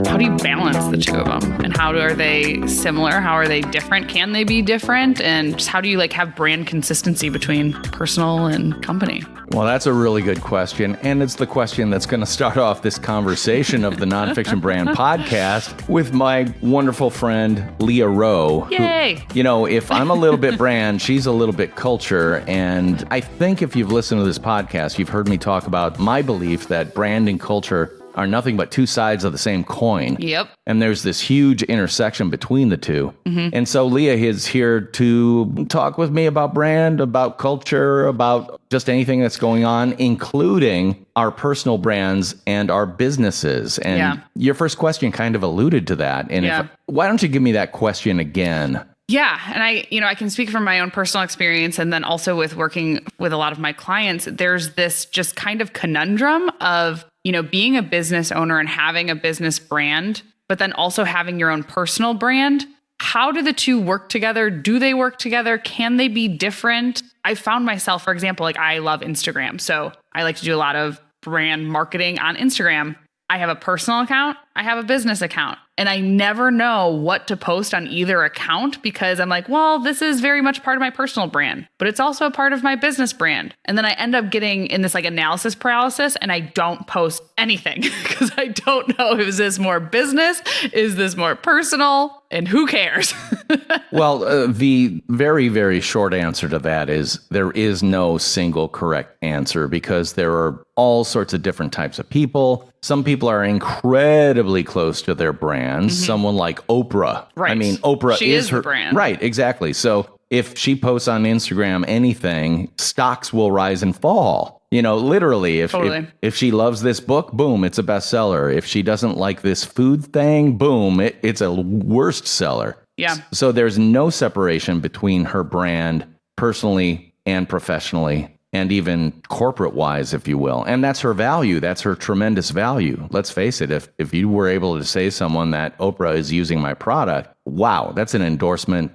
how do you balance the two of them? And how are they similar? How are they different? Can they be different? And just how do you have brand consistency between personal and company? Well, that's a really good question. And it's the question that's going to start off this conversation of the Nonfiction Brand podcast with my wonderful friend, Leah Roe. Yay! Who, if I'm a little bit brand, she's a little bit culture. And I think if you've listened to this podcast, you've heard me talk about my belief that brand and culture are nothing but two sides of the same coin. Yep. And there's this huge intersection between the two. Mm-hmm. And so Leah is here to talk with me about brand, about culture, about just anything that's going on, including our personal brands and our businesses. And your first question kind of alluded to that. And why don't you give me that question again? Yeah. And I can speak from my own personal experience, and then also with working with a lot of my clients, there's this just kind of conundrum of, being a business owner and having a business brand, but then also having your own personal brand. How do the two work together? Do they work together? Can they be different? I found myself, for example, I love Instagram. So I like to do a lot of brand marketing on Instagram. I have a personal account. I have a business account. And I never know what to post on either account because I'm like, well, this is very much part of my personal brand, but it's also a part of my business brand. And then I end up getting in this analysis paralysis, and I don't post anything because I don't know, is this more business? Is this more personal? And who cares? Well, the very, very short answer to that is there is no single correct answer because there are all sorts of different types of people. Some people are incredibly close to their brands. Mm-hmm. Someone like Oprah. Right. I mean, Oprah is her the brand. Right, exactly. So if she posts on Instagram anything, stocks will rise and fall. Literally, if she loves this book, boom, it's a bestseller. If she doesn't like this food thing, boom, it's a worst seller. Yeah. So there's no separation between her brand personally and professionally, and even corporate-wise, if you will. And that's her value. That's her tremendous value. Let's face it, if you were able to say to someone that Oprah is using my product, wow, that's an endorsement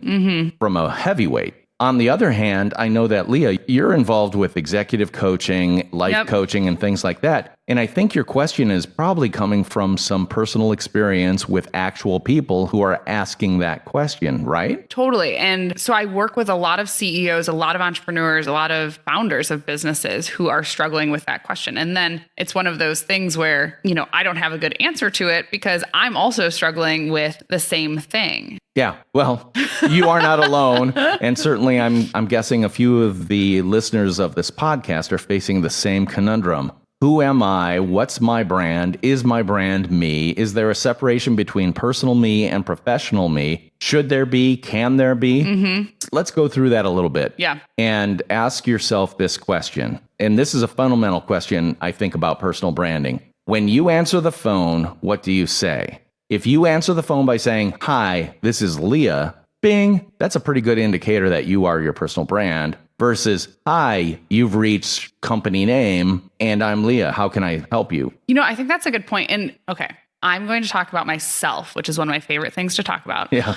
from a heavyweight. On the other hand, I know that, Leah, you're involved with executive coaching, life coaching, and things like that. And I think your question is probably coming from some personal experience with actual people who are asking that question, right? Totally. And so I work with a lot of CEOs, a lot of entrepreneurs, a lot of founders of businesses who are struggling with that question. And then it's one of those things where, I don't have a good answer to it because I'm also struggling with the same thing. Yeah, well, you are not alone. And certainly I'm guessing a few of the listeners of this podcast are facing the same conundrum. Who am I? What's my brand? Is my brand me? Is there a separation between personal me and professional me? Should there be? Can there be? Mm-hmm. Let's go through that a little bit. Yeah. And ask yourself this question. And this is a fundamental question, I think, about personal branding. When you answer the phone, what do you say? If you answer the phone by saying, "Hi, this is Leah," bing, that's a pretty good indicator that you are your personal brand. Versus, "Hi, you've reached company name, and I'm Leah. How can I help you?" I think that's a good point. And okay, I'm going to talk about myself, which is one of my favorite things to talk about. Yeah.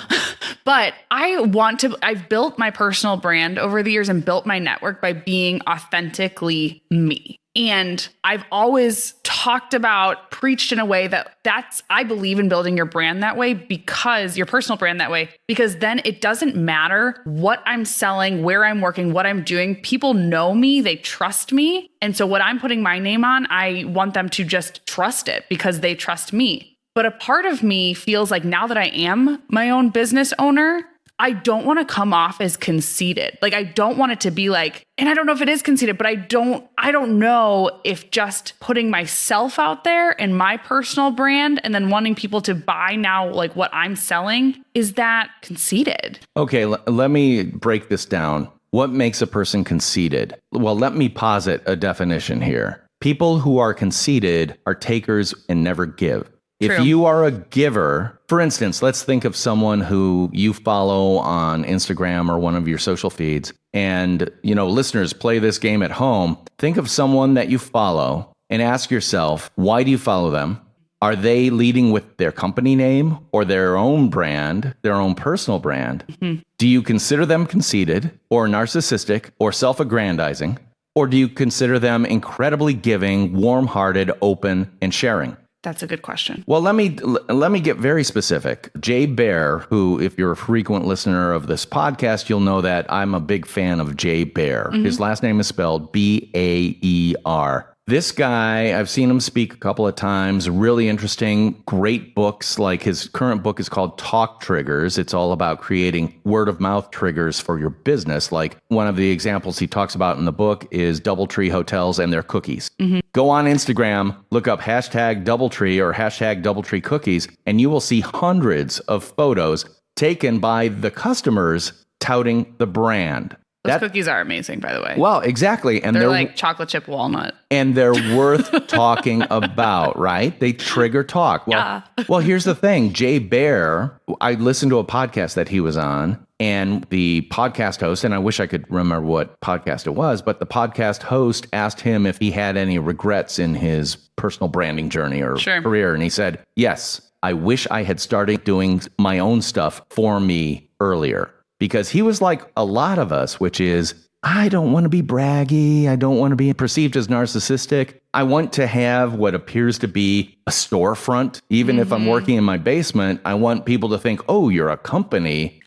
But I've built my personal brand over the years and built my network by being authentically me. And I've always talked about, preached in a way I believe in building your brand that way, because your personal brand that way, because then it doesn't matter what I'm selling, where I'm working, what I'm doing. People know me, they trust me. And so what I'm putting my name on, I want them to just trust it because they trust me. But a part of me feels like now that I am my own business owner, I don't want to come off as conceited. I don't want it to be and I don't know if it is conceited, but I don't know if just putting myself out there and my personal brand and then wanting people to buy now, what I'm selling, is that conceited? Okay, let me break this down. What makes a person conceited? Well, let me posit a definition here. People who are conceited are takers and never give. True. If you are a giver, for instance, let's think of someone who you follow on Instagram or one of your social feeds, and, listeners, play this game at home. Think of someone that you follow and ask yourself, why do you follow them? Are they leading with their company name or their own brand, their own personal brand? Mm-hmm. Do you consider them conceited or narcissistic or self-aggrandizing? Or do you consider them incredibly giving, warm-hearted, open, and sharing? That's a good question. Well, let me get very specific. Jay Baer, who, if you're a frequent listener of this podcast, you'll know that I'm a big fan of Jay Baer. His last name is spelled Baer. This guy, I've seen him speak a couple of times, really interesting, great books. Like his current book is called Talk Triggers. It's all about creating word of mouth triggers for your business. Like one of the examples he talks about in the book is DoubleTree Hotels and their cookies. Go on Instagram, look up hashtag DoubleTree or hashtag DoubleTree cookies, and you will see hundreds of photos taken by the customers touting the brand. Those cookies are amazing, by the way. Well, exactly. And they're like chocolate chip walnut. And they're worth talking about, right? They trigger talk. Well, well, here's the thing. Jay Baer, I listened to a podcast that he was on, and the podcast host, and I wish I could remember what podcast it was, but the podcast host asked him if he had any regrets in his personal branding journey or career. And he said, yes, I wish I had started doing my own stuff for me earlier. Because he was like a lot of us, which is, I don't want to be braggy. I don't want to be perceived as narcissistic. I want to have what appears to be a storefront. Even if I'm working in my basement, I want people to think, oh, you're a company.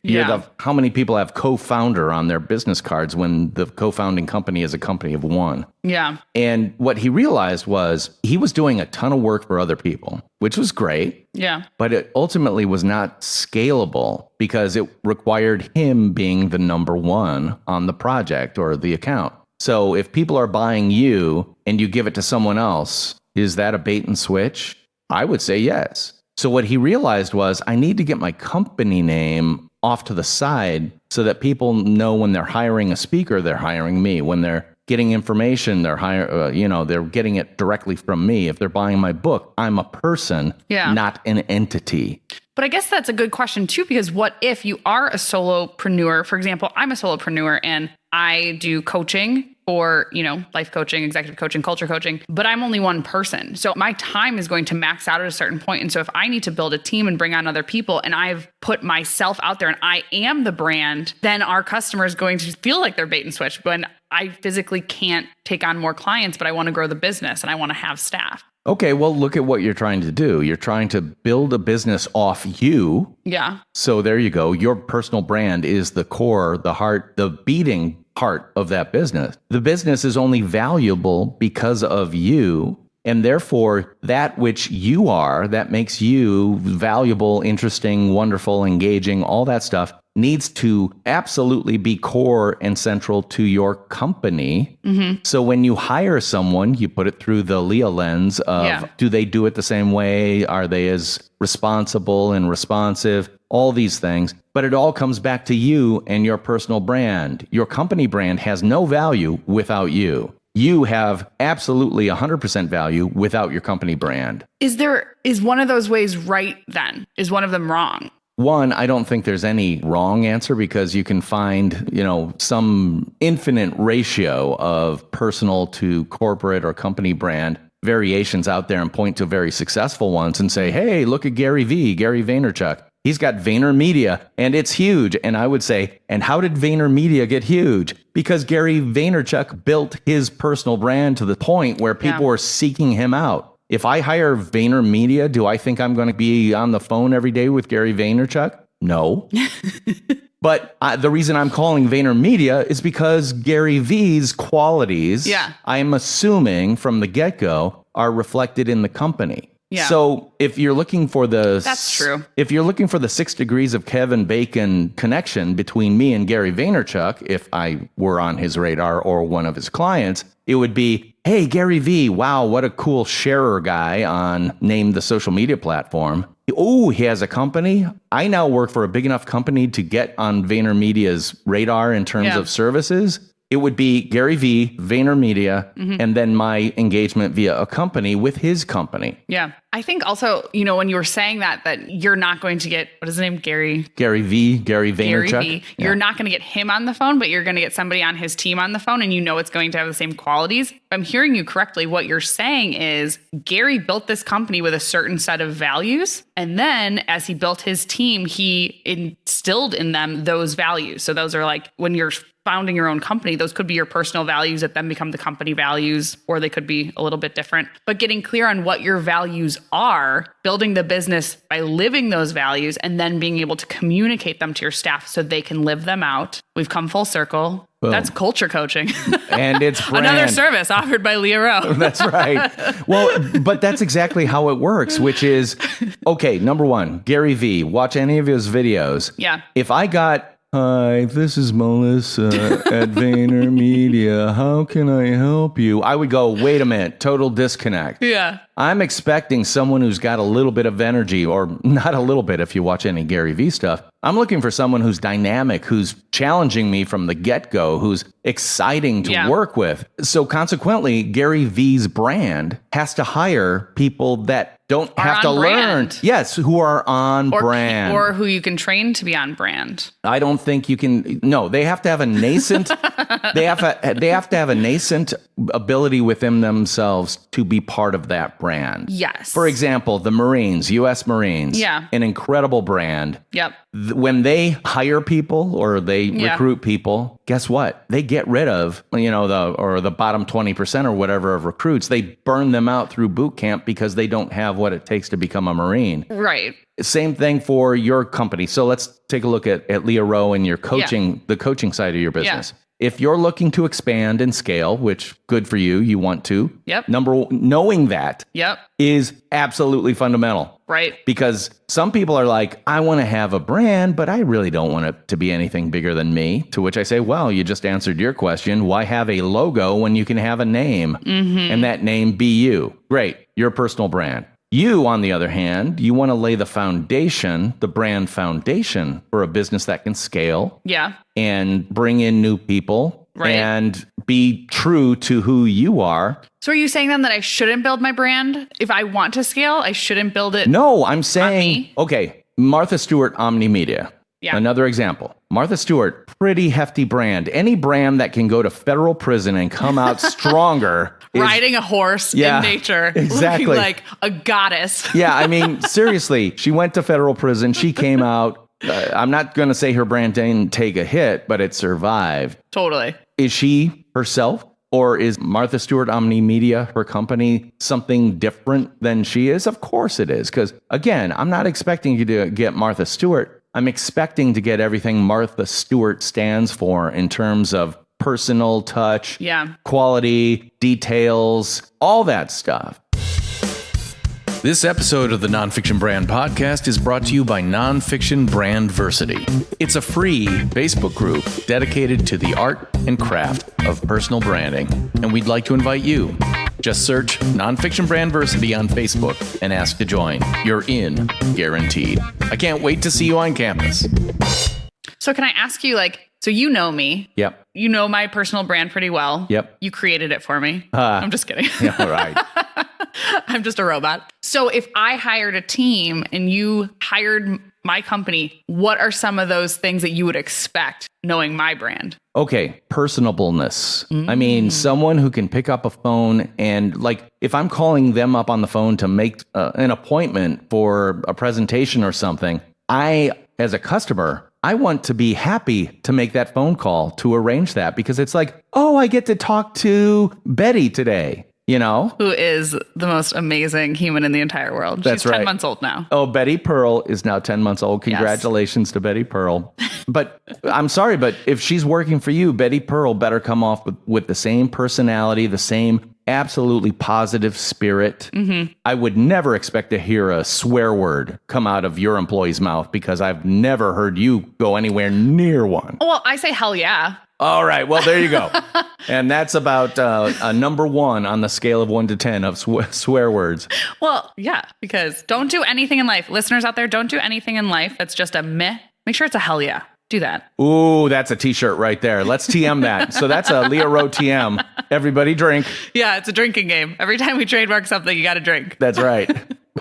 How many people have co-founder on their business cards when the co-founding company is a company of one? Yeah. And what he realized was he was doing a ton of work for other people, which was great. Yeah. But it ultimately was not scalable because it required him being the number one on the project or the account. So if people are buying you and you give it to someone else, is that a bait and switch? I would say yes. So what he realized was I need to get my company name off to the side so that people know when they're hiring a speaker, they're hiring me. When they're getting information, they're getting it directly from me. If they're buying my book, I'm a person, not an entity. But I guess that's a good question too, because what if you are a solopreneur? For example, I'm a solopreneur and I do coaching or, life coaching, executive coaching, culture coaching, but I'm only one person. So my time is going to max out at a certain point. And so if I need to build a team and bring on other people and I've put myself out there and I am the brand, then our customer is going to feel like they're bait and switch when I physically can't take on more clients, but I want to grow the business and I want to have staff. Okay, well, look at what you're trying to do. You're trying to build a business off you. Yeah. So there you go. Your personal brand is the core, the heart, the beating heart of that business. The business is only valuable because of you. And therefore, that which you are, that makes you valuable, interesting, wonderful, engaging, all that stuff needs to absolutely be core and central to your company. So when you hire someone, you put it through the Leah lens of, do they do it the same way? Are they as responsible and responsive? All these things. But it all comes back to you and your personal brand. Your company brand has no value without you. You have absolutely 100% value without your company brand. Is one of those ways right then? Is one of them wrong? One, I don't think there's any wrong answer because you can find, some infinite ratio of personal to corporate or company brand variations out there and point to very successful ones and say, hey, look at Gary Vaynerchuk. He's got VaynerMedia and it's huge. And I would say, and how did VaynerMedia get huge? Because Gary Vaynerchuk built his personal brand to the point where people were seeking him out. If I hire VaynerMedia, do I think I'm going to be on the phone every day with Gary Vaynerchuk? No. But the reason I'm calling VaynerMedia is because Gary V's qualities, I'm assuming from the get-go, are reflected in the company. Yeah. So if you're looking for that's true. If you're looking for the 6 degrees of Kevin Bacon connection between me and Gary Vaynerchuk, if I were on his radar or one of his clients, it would be, hey, Gary V, wow, what a cool sharer guy on name the social media platform. Oh, he has a company. I now work for a big enough company to get on VaynerMedia's radar in terms of services. It would be Gary V, VaynerMedia, and then my engagement via a company with his company. Yeah. I think also, when you were saying that you're not going to get, what is his name? Gary Vaynerchuk. Gary V. You're not going to get him on the phone, but you're going to get somebody on his team on the phone and it's going to have the same qualities. If I'm hearing you correctly, what you're saying is Gary built this company with a certain set of values. And then as he built his team, he instilled in them those values. So those are like when you're founding your own company, those could be your personal values that then become the company values, or they could be a little bit different. But getting clear on what your values are, building the business by living those values, and then being able to communicate them to your staff so they can live them out. We've come full circle. Boom. That's culture coaching. And it's brand. Another service offered by Leah Roe. That's right. Well, but that's exactly how it works, which is, okay, number one, Gary V, watch any of his videos. Yeah. If I got, hi, this is Melissa at VaynerMedia. How can I help you? I would go, wait a minute, total disconnect. Yeah. I'm expecting someone who's got a little bit of energy, or not a little bit if you watch any Gary V stuff. I'm looking for someone who's dynamic, who's challenging me from the get-go, who's exciting to work with. So consequently, Gary V's brand has to hire people that don't have to learn. Yes, who are on brand. Or who you can train to be on brand. I don't think you can. No, they have to have a nascent. they have to have a nascent ability within themselves to be part of that brand. Yes. For example, the Marines, U.S. Marines. Yeah. An incredible brand. Yep. When they hire people or they recruit people, guess what? They get rid of, the bottom 20% or whatever of recruits. They burn them out through boot camp because they don't have what it takes to become a Marine. Right. Same thing for your company. So let's take a look at Leah Roe and your coaching, the coaching side of your business. Yeah. If you're looking to expand and scale, which good for you, you want to. Yep. Knowing that is absolutely fundamental. Right. Because some people are like, I want to have a brand, but I really don't want it to be anything bigger than me. To which I say, well, you just answered your question. Why have a logo when you can have a name? Mm-hmm. And that name be you? Great. Your personal brand. You, on the other hand, you want to lay the foundation, the brand foundation for a business that can scale. Yeah. And bring in new people. Right. And be true to who you are. So are you saying then that I shouldn't build my brand? If I want to scale, I shouldn't build it? No, I'm saying, okay, Martha Stewart, Omni Media. Yeah. Another example. Martha Stewart, pretty hefty brand. Any brand that can go to federal prison and come out stronger. Riding a horse in nature. Exactly. Looking like a goddess. Yeah, I mean, seriously, she went to federal prison. She came out. I'm not going to say her brand didn't take a hit, but it survived. Totally. Is she herself? Or is Martha Stewart Omni Media, her company, something different than she is? Of course it is. Because again, I'm not expecting you to get Martha Stewart. I'm expecting to get everything Martha Stewart stands for in terms of personal touch, quality, details, all that stuff. This episode of the Nonfiction Brand Podcast is brought to you by Nonfiction Brandversity. It's a free Facebook group dedicated to the art and craft of personal branding, and we'd like to invite you. Just search Nonfiction Brandversity on Facebook and ask to join. You're in, guaranteed. I can't wait to see you on campus. So can I ask you, so you know me. Yep. You know my personal brand pretty well. Yep. You created it for me. I'm just kidding. Yeah, all right. I'm just a robot. So if I hired a team and you hired my company, what are some of those things that you would expect knowing my brand? Okay, personableness. I mean, someone who can pick up a phone and if I'm calling them up on the phone to make an appointment for a presentation or something, as a customer, I want to be happy to make that phone call to arrange that because it's like, oh, I get to talk to Betty today. Who is the most amazing human in the entire world. That's She's 10 right. months old now. Oh, Betty Pearl is now 10 months old. Congratulations to Betty Pearl. But I'm sorry, but if she's working for you, Betty Pearl better come off with the same personality, the same absolutely positive spirit. Mm-hmm. I would never expect to hear a swear word come out of your employee's mouth because I've never heard you go anywhere near one. Well, I say hell yeah. All right. Well, there you go. And that's about a number 1 on the scale of 1 to 10 of swear words. Well, yeah, because don't do anything in life. Listeners out there, don't do anything in life that's just a meh. Make sure it's a hell yeah. Do that. Ooh, that's a t-shirt right there. Let's TM that. So that's a Leah Roe TM. Everybody drink. Yeah, it's a drinking game. Every time we trademark something, you got to drink. That's right.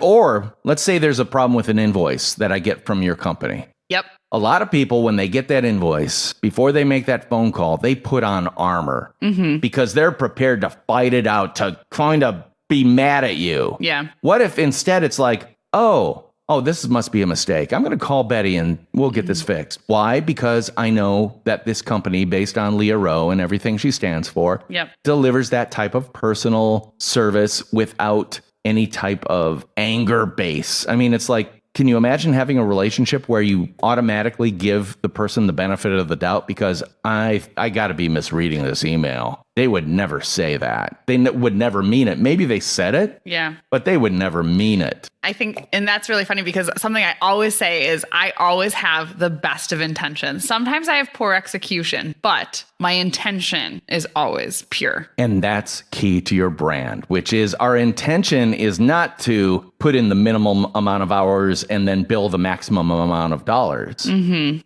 Or let's say there's a problem with an invoice that I get from your company. Yep. A lot of people, when they get that invoice, before they make that phone call, they put on armor because they're prepared to fight it out, to kind of be mad at you. Yeah. What if instead it's like, oh, oh, this must be a mistake. I'm going to call Betty and we'll get this fixed. Why? Because I know that this company, based on Leah Roe and everything she stands for, delivers that type of personal service without any type of anger base. I mean, it's like, can you imagine having a relationship where you automatically give the person the benefit of the doubt because I got to be misreading this email? They would never say that. They would never mean it. Maybe they said it, but they would never mean it. I think, and that's really funny because something I always say is I always have the best of intentions. Sometimes I have poor execution, but my intention is always pure. And that's key to your brand, which is our intention is not to put in the minimum amount of hours and then bill the maximum amount of dollars.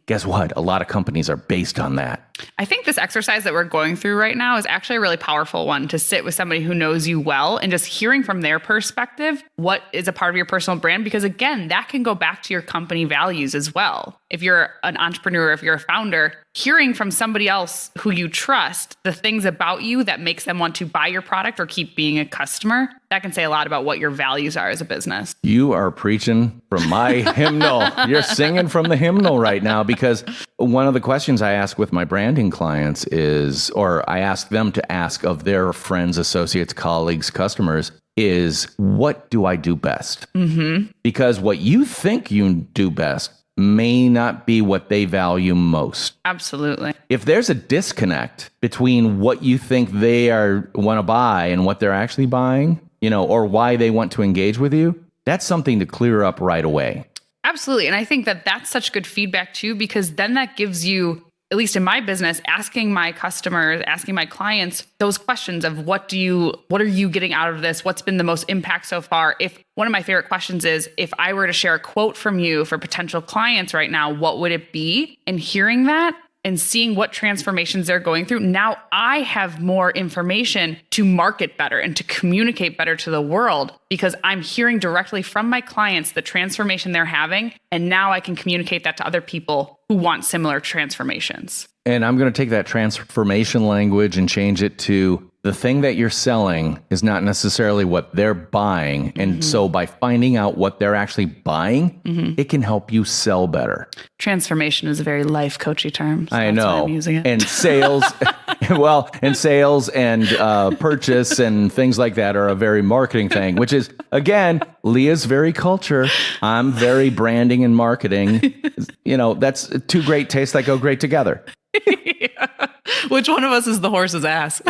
Guess what? A lot of companies are based on that. I think this exercise that we're going through right now is actually a really powerful one to sit with somebody who knows you well and just hearing from their perspective what is a part of your personal brand. Because again, that can go back to your company values as well. If you're an entrepreneur, if you're a founder, hearing from somebody else who you trust the things about you that makes them want to buy your product or keep being a customer, that can say a lot about what your values are as a business. You are preaching from my hymnal. You're singing from the hymnal right now, because one of the questions I ask with my branding clients is, or I ask them to ask of their friends, associates, colleagues, customers, is what do I do best? Because what you think you do best may not be what they value most. Absolutely. If there's a disconnect between what you think they want to buy and what they're actually buying, or why they want to engage with you, that's something to clear up right away. Absolutely. And I think that that's such good feedback too, because then that gives you, at least in my business, asking my customers, asking my clients those questions of what are you getting out of this? What's been the most impact so far? If one of my favorite questions is, if I were to share a quote from you for potential clients right now, what would it be? And hearing that and seeing what transformations they're going through, now I have more information to market better and to communicate better to the world, because I'm hearing directly from my clients the transformation they're having. And now I can communicate that to other people who want similar transformations. And I'm going to take that transformation language and change it to the thing that you're selling is not necessarily what they're buying. And so by finding out what they're actually buying, it can help you sell better. Transformation is a very life coachy term. So I know. That's why I'm using it. And sales, and sales and purchase and things like that are a very marketing thing, which is, again, Leah's very culture. I'm very branding and marketing. That's two great tastes that go great together. Which one of us is the horse's ass?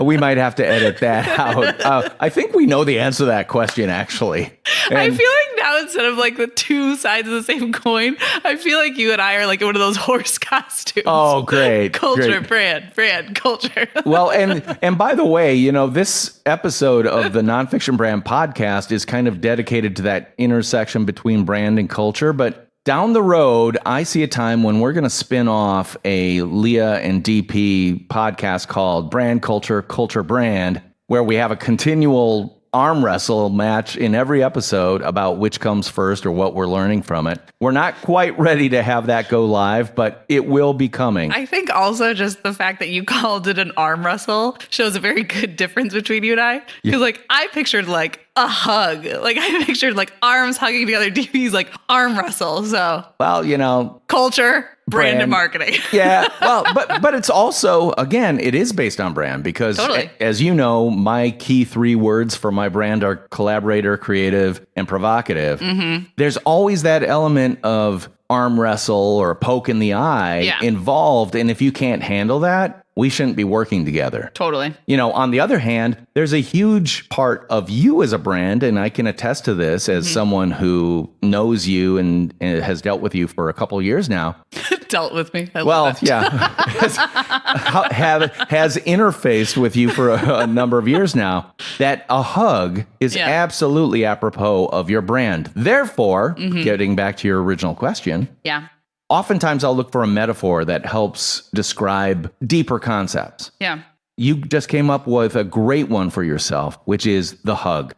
We might have to edit that out. I think we know the answer to that question, actually. I feel like now, instead of like the two sides of the same coin, I feel like you and I are like one of those horse costumes. Oh, great. Culture, great. brand, culture. Well, and by the way, this episode of the Nonfiction Brand podcast is kind of dedicated to that intersection between brand and culture, but down the road, I see a time when we're going to spin off a Leah and DP podcast called Brand Culture, Culture Brand, where we have a continual arm wrestle match in every episode about which comes first or what we're learning from it. We're not quite ready to have that go live, but it will be coming. I think also just the fact that you called it an arm wrestle shows a very good difference between you and I. Because I pictured a hug. I pictured arms hugging together. DP's arm wrestle. So, well, culture, brand and marketing. Yeah. Well, but it's also, again, it is based on brand because as you know, my key 3 words for my brand are collaborator, creative, and provocative. There's always that element of arm wrestle or a poke in the eye involved. And if you can't handle that, we shouldn't be working together. Totally. On the other hand, there's a huge part of you as a brand, and I can attest to this as someone who knows you and has dealt with you for a couple of years now. Dealt with me. I love that. Has interfaced with you for a number of years now, that a hug is absolutely apropos of your brand. Therefore, getting back to your original question. Yeah. Oftentimes I'll look for a metaphor that helps describe deeper concepts. Yeah. You just came up with a great one for yourself, which is the hug.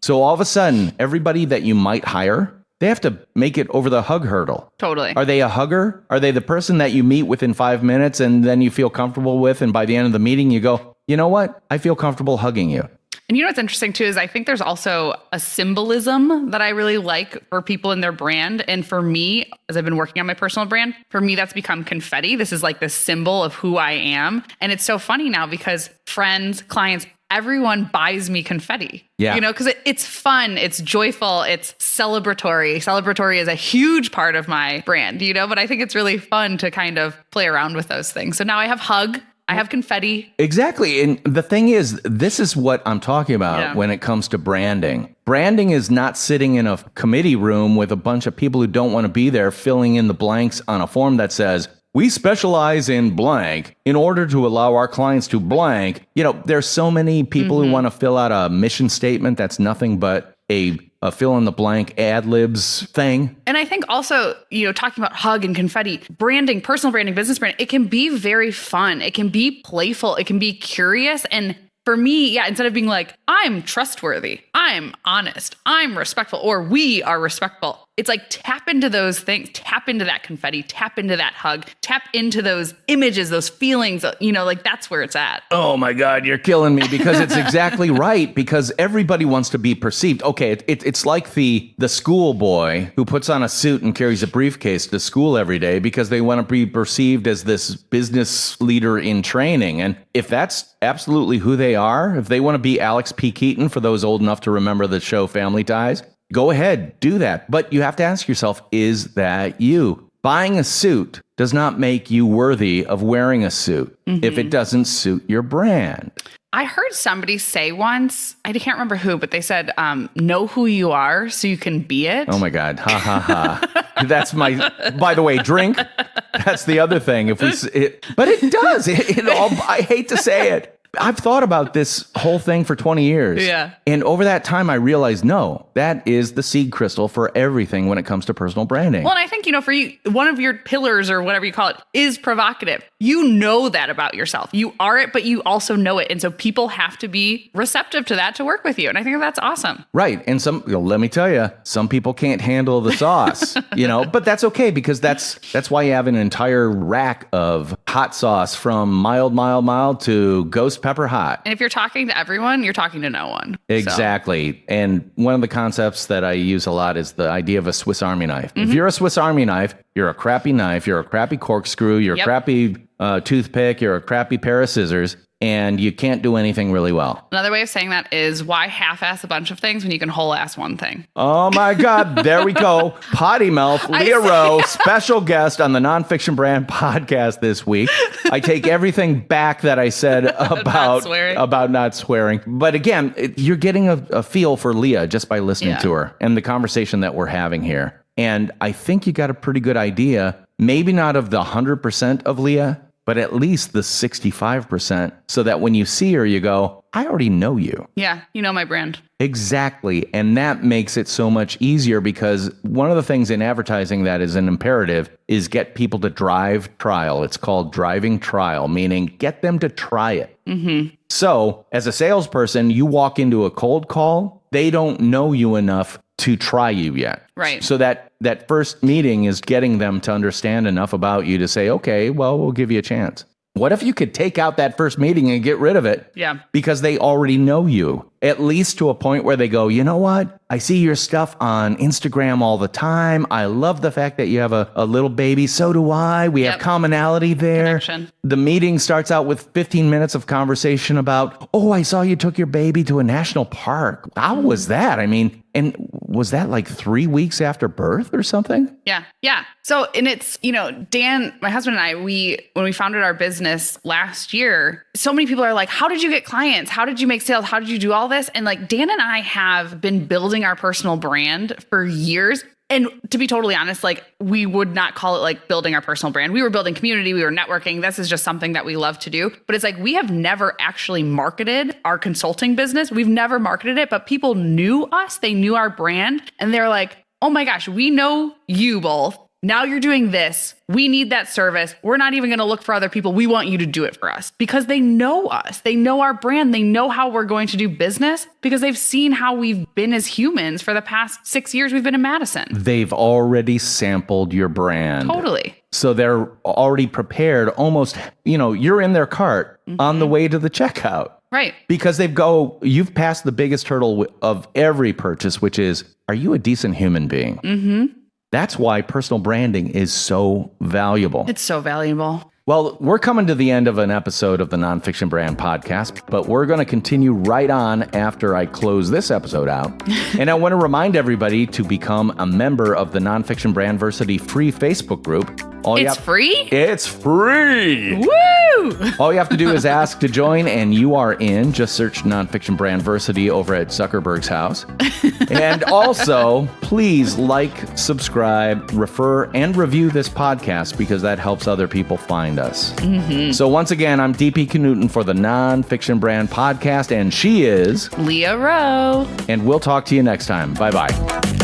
So all of a sudden, everybody that you might hire, they have to make it over the hug hurdle. Totally. Are they a hugger? Are they the person that you meet within 5 minutes and then you feel comfortable with, and by the end of the meeting you go, you know what? I feel comfortable hugging you. And you know what's interesting too is I think there's also a symbolism that I really like for people in their brand. And for me, as I've been working on my personal brand, for me, that's become confetti. This is like the symbol of who I am. And it's so funny now because friends, clients, everyone buys me confetti. Yeah. You know, because it's fun, it's joyful, it's celebratory. Celebratory is a huge part of my brand, you know, but I think it's really fun to kind of play around with those things. So now I have hug, I have confetti. Exactly. And the thing is, this is what I'm talking about when it comes to branding. Branding is not sitting in a committee room with a bunch of people who don't want to be there filling in the blanks on a form that says, we specialize in blank in order to allow our clients to blank. You know, there's so many people who want to fill out a mission statement that's nothing but a fill in the blank ad libs thing. And I think also, you know, talking about hug and confetti, branding, personal branding, business branding, it can be very fun. It can be playful. It can be curious. And for me, instead of being like, I'm trustworthy, I'm honest, I'm respectful, or we are respectful, it's like tap into those things, tap into that confetti, tap into that hug, tap into those images, those feelings, you know, like that's where it's at. Oh my God, you're killing me because it's exactly right. Because everybody wants to be perceived. Okay, it's like the schoolboy who puts on a suit and carries a briefcase to school every day because they want to be perceived as this business leader in training. And if that's absolutely who they are, if they want to be Alex P. Keaton, for those old enough to remember the show Family Ties, go ahead, do that. But you have to ask yourself, is that you? Buying a suit does not make you worthy of wearing a suit if it doesn't suit your brand. I heard somebody say once, I can't remember who, but they said, know who you are so you can be it. Oh my God. Ha ha ha. That's by the way, drink. That's the other thing. But it does. I hate to say it. I've thought about this whole thing for 20 years. Yeah. And over that time, I realized, no, that is the seed crystal for everything when it comes to personal branding. Well, and I think, you know, for you, one of your pillars or whatever you call it is provocative. You know that about yourself. You are it, but you also know it. And so people have to be receptive to that to work with you. And I think that's awesome. Right. And let me tell you, some people can't handle the sauce, you know, but that's okay because that's why you have an entire rack of hot sauce from mild to ghost pepper hot. And if you're talking to everyone, you're talking to no one. Exactly. So. And one of the concepts that I use a lot is the idea of a Swiss Army knife. If you're a Swiss Army knife, you're a crappy knife, you're a crappy corkscrew, you're a crappy toothpick, you're a crappy pair of scissors, and you can't do anything really well. Another way of saying that is why half-ass a bunch of things when you can whole-ass one thing? Oh my God, there we go. Potty mouth, Leah Roe, special guest on the Nonfiction Brand podcast this week. I take everything back that I said about not swearing. But again, you're getting a feel for Leah just by listening to her and the conversation that we're having here. And I think you got a pretty good idea, maybe not of the 100% of Leah, but at least the 65%, so that when you see her, you go, I already know you. Yeah, you know my brand. Exactly. And that makes it so much easier because one of the things in advertising that is an imperative is get people to drive trial. It's called driving trial, meaning get them to try it. So as a salesperson, you walk into a cold call, they don't know you enough to try you yet. Right. So that first meeting is getting them to understand enough about you to say, okay, well, we'll give you a chance. What if you could take out that first meeting and get rid of it? Yeah. Because they already know you, at least to a point where they go, you know what? I see your stuff on Instagram all the time. I love the fact that you have a little baby. So do I. We have commonality there. Connection. The meeting starts out with 15 minutes of conversation about, oh, I saw you took your baby to a national park. How was that? I mean, and was that like 3 weeks after birth or something? Yeah. Yeah. So, and it's, you know, Dan, my husband and I, when we founded our business last year, so many people are like, how did you get clients? How did you make sales? How did you do all this? And like Dan and I have been building our personal brand for years. And to be totally honest, like we would not call it like building our personal brand. We were building community. We were networking. This is just something that we love to do. But it's like we have never actually marketed our consulting business. We've never marketed it, but people knew us. They knew our brand. And they're like, oh my gosh, we know you both. Now you're doing this. We need that service. We're not even going to look for other people. We want you to do it for us because they know us. They know our brand. They know how we're going to do business because they've seen how we've been as humans for the past 6 years we've been in Madison. They've already sampled your brand. Totally. So they're already prepared almost, you know, you're in their cart on the way to the checkout. Right. Because you've passed the biggest hurdle of every purchase, which is, are you a decent human being? Mm-hmm. That's why personal branding is so valuable. It's so valuable. Well, we're coming to the end of an episode of the Nonfiction Brand podcast, but we're going to continue right on after I close this episode out. And I want to remind everybody to become a member of the Nonfiction Brandversity free Facebook group. It's free? It's free. Woo! All you have to do is ask to join, and you are in. Just search Nonfiction Brandversity over at Zuckerberg's house. And also, please like, subscribe, refer, and review this podcast because that helps other people find us. Mm-hmm. So once again, I'm DP Knudten for the Nonfiction Brand podcast, and she is Leah Roe. And we'll talk to you next time. Bye-bye.